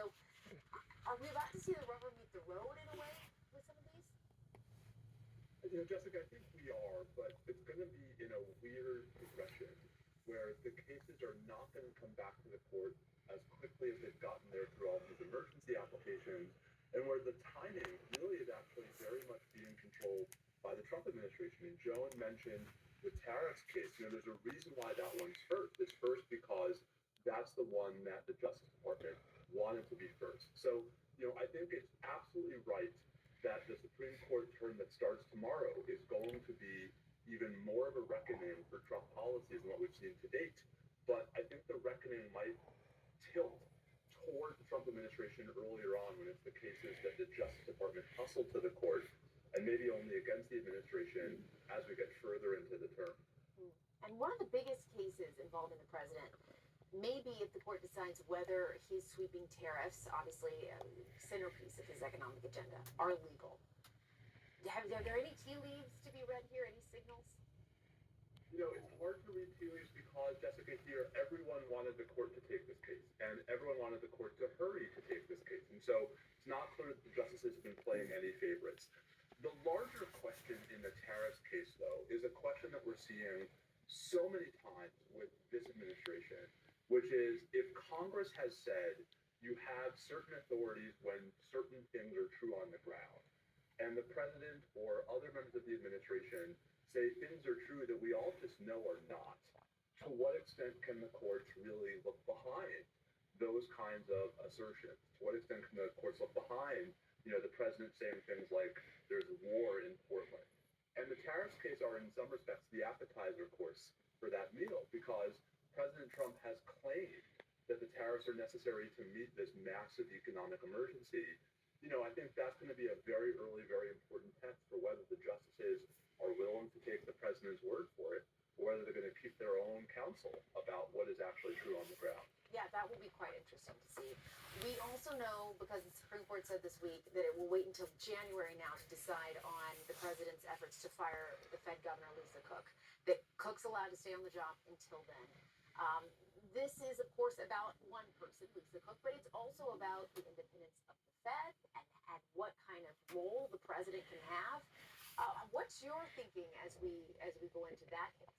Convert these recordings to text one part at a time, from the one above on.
So, are we about to see the rubber meet the road in a way with some of these? Jessica, I think we are, but it's going to be in a weird progression where the cases are not going to come back to the court as quickly as they've gotten there through all these emergency applications, and where the timing really is actually very much being controlled by the Trump administration. And Joan mentioned the tariffs case. There's a reason why that one's first. It's first because that's the one that the Justice Department wanted to be first. So, I think it's absolutely right that the Supreme Court term that starts tomorrow is going to be even more of a reckoning for Trump policies than what we've seen to date. But I think the reckoning might tilt toward the Trump administration earlier on when it's the cases that the Justice Department hustled to the court, and maybe only against the administration as we get further into the term. And one of the biggest cases involving the president maybe if the court decides whether his sweeping tariffs, obviously centerpiece of his economic agenda, are legal. Are there any tea leaves to be read here? Any signals? It's hard to read tea leaves because, Jessica, here, everyone wanted the court to take this case, and everyone wanted the court to hurry to take this case. And so it's not clear that the justices have been playing any favorites. The larger question in the tariffs case, though, is a question that we're seeing so many times with this administration, which is if Congress has said you have certain authorities when certain things are true on the ground, and the president or other members of the administration say things are true that we all just know are not, to what extent can the courts really look behind those kinds of assertions? To what extent can the courts look behind, the president saying things like there's war in Portland? And the tariffs case are, in some respects, the appetizer course for that meal, because President Trump has claimed that the tariffs are necessary to meet this massive economic emergency. I think that's going to be a very early, very important test for whether the justices are willing to take the president's word for it, or whether they're going to keep their own counsel about what is actually true on the ground. Yeah, that will be quite interesting to see. We also know, because the Supreme Court said this week, that it will wait until January now to decide on the president's efforts to fire the Fed governor, Lisa Cook. That Cook's allowed to stay on the job until then. This is, of course, about one person, Lisa Cook, but it's also about the independence of the Fed and what kind of role the president can have. What's your thinking as we go into that case?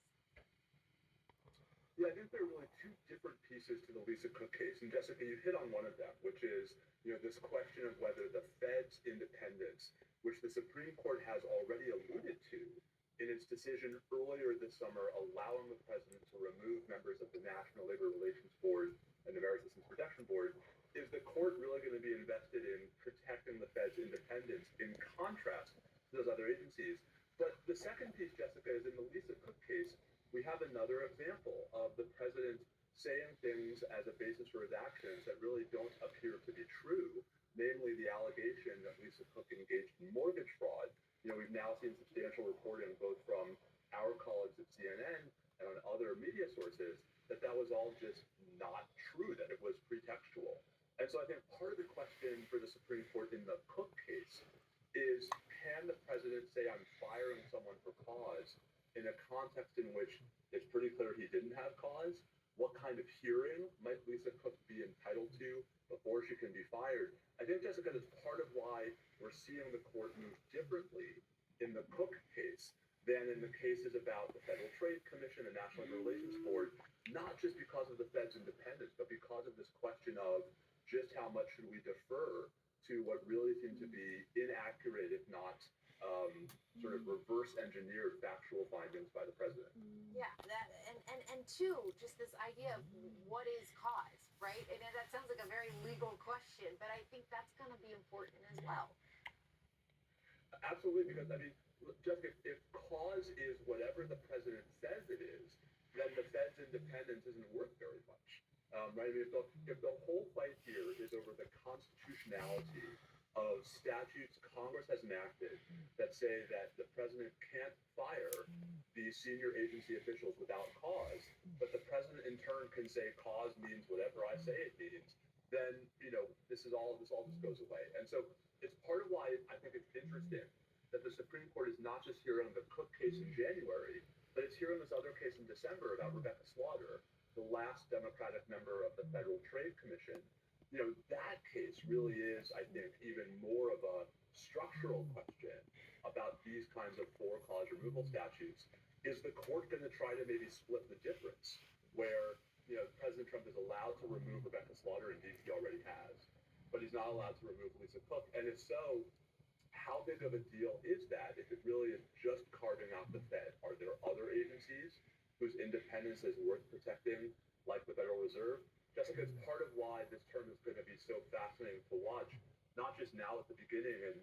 Yeah, I think there are really two different pieces to the Lisa Cook case. And Jessica, you hit on one of them, which is, this question of whether the Fed's independence, which the Supreme Court has already alluded to in its decision earlier this summer, allowing the president to remove members of the National Labor Relations Board and the Merit Systems Protection Board, is the court really going to be invested in protecting the Fed's independence in contrast to those other agencies? But the second piece, Jessica, is in the Lisa Cook case, we have another example of the president saying things as a basis for his actions that really don't appear to be true, namely the allegation that Lisa Cook engaged in mortgage fraud. We've now seen substantial reporting both from our colleagues at CNN and on other media sources that was all just not true, that it was pretextual. And so I think part of the question for the Supreme Court in the Cook case is, can the president say I'm firing someone for cause in a context in which it's pretty clear he didn't have cause? What kind of hearing might Lisa Cook be entitled to before she can be fired? I think, Jessica, that's part of why we're seeing the court move differently in the Cook case than in the cases about the Federal Trade Commission and National Labor Relations Board, not just because of the Fed's independence, but because of this question of just how much should we defer to what really seem to be inaccurate, if not sort of reverse engineered factual findings by the president. Yeah, that and two, just this idea of what is cause, right? And that sounds like a very legal question, but I think that's going to be important as well. Absolutely, because Jessica, if cause is whatever the president says it is, then the Fed's independence isn't worth very much, right? If the whole fight here is over the constitutionality of statutes Congress has enacted that say that the president can't fire these senior agency officials without cause, but the president in turn can say cause means whatever I say it means, then this all just goes away. And so it's part of why I think it's interesting that the Supreme Court is not just hearing the Cook case in January, but it's hearing this other case in December about Rebecca Slaughter, the last Democratic member of the Federal Trade Commission. that case really is, I think, even more of a structural question about these kinds of for-cause removal statutes. Is the court going to try to maybe split the difference where, President Trump is allowed to remove Rebecca Slaughter, indeed he already has, but he's not allowed to remove Lisa Cook? And if so, how big of a deal is that if it really is just carving out the Fed? Are there other agencies whose independence is worth protecting, like the Federal Reserve? Jessica, it's part of why this term is going to be so fascinating to watch, not just now at the beginning and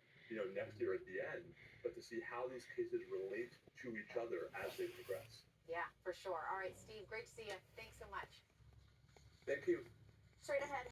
next year at the end, but to see how these cases relate to each other as they progress. Yeah, for sure. All right, Steve, great to see you. Thanks so much. Thank you. Straight ahead.